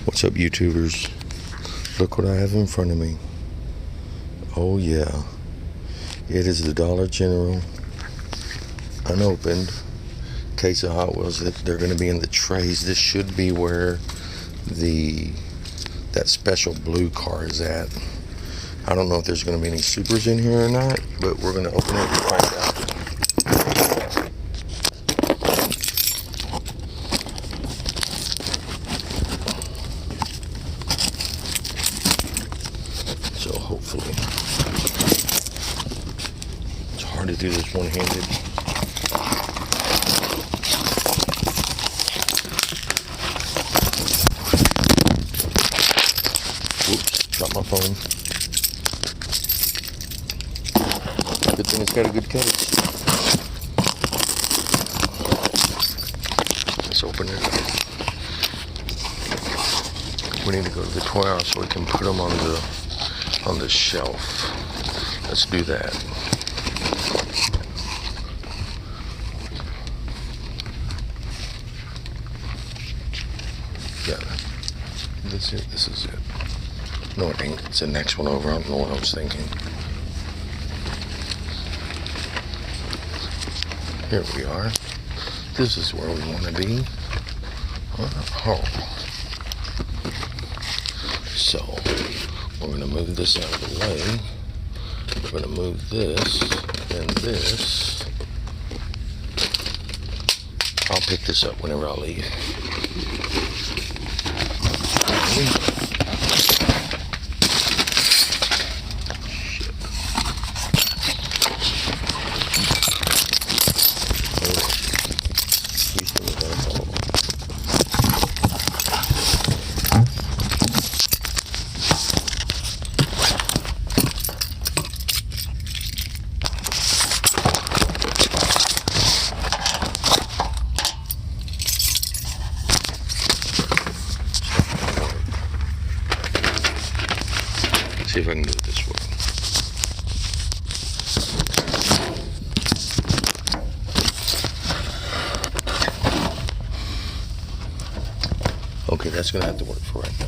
What's up, YouTubers? Look what I have in front of me. Oh yeah, it is the Dollar General unopened case of Hot Wheels that they're going to be in the trays. This should be where that special blue car is at. I don't know if there's going to be any supers in here or not, but we're going to open it and find out. So hopefully, it's hard to do this one-handed. Oops, dropped my phone. Good thing it's got a good case. Let's open it up. We need to go to the toy house so we can put them on the shelf. Let's do that. Yeah, this is it. No, it ain't. It's the next one over. I don't know what I was thinking. Here we are. This is where we want to be. Oh. So, we're going to move this out of the way. We're going to move this and this. I'll pick this up whenever I leave. See if I can do it this way. Okay, that's gonna have to work for right now.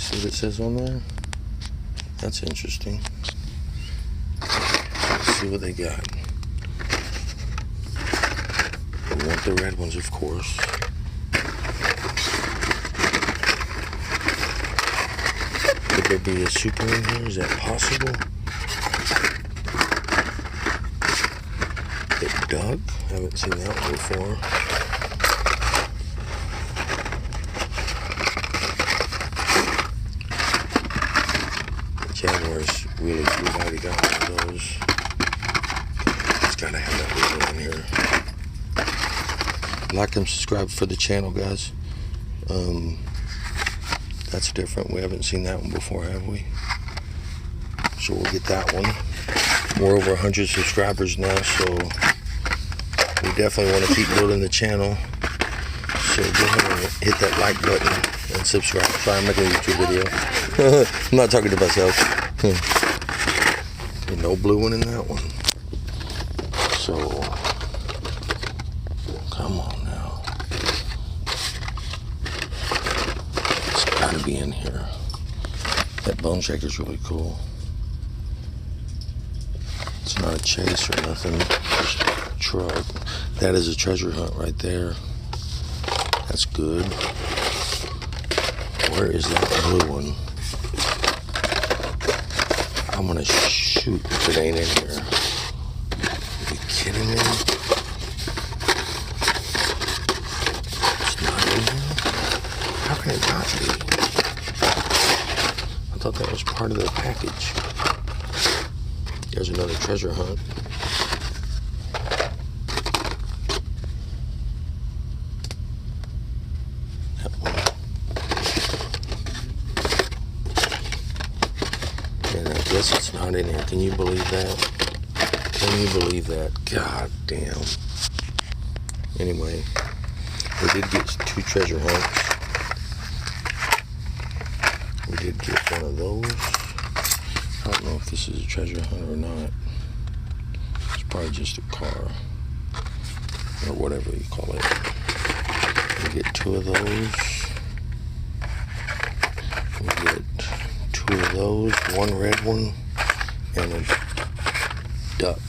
See what it says on there? That's interesting. Let's see what they got. We want the red ones, of course. Could there be a super in here? Is that possible? The duck? I haven't seen that one before. Jaguars, really, we've already got one of those. It's gotta have that little in here. Like and subscribe for the channel, guys. That's different. We haven't seen that one before, have we? So we'll get that one. We're over 100 subscribers now, so we definitely want to keep building the channel. So go ahead and hit that like button and subscribe. Sorry, I'm making a YouTube video. I'm not talking to myself. There's no blue one in that one. So, come on now. It's gotta be in here. That bone shaker's really cool. It's not a chase or nothing. Just a truck. That is a treasure hunt right there. That's good. Where is that blue one? I'm gonna shoot if it ain't in here. Are you kidding me? It's not in here? How can it not be? I thought that was part of the package. There's another treasure hunt. that one. And I guess it's not in here. Can you believe that? Can you believe that? God damn. Anyway, we did get 2 treasure hunts. We did get one of those. I don't know if this is a treasure hunt or not. It's probably just a car. Or whatever you call it. We get 2 of those. We get 2 of those. 1 red one. And a duck.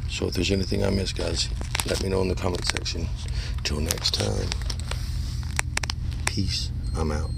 So if there's anything I missed, guys, let me know in the comment section. Till next time. Peace. I'm out.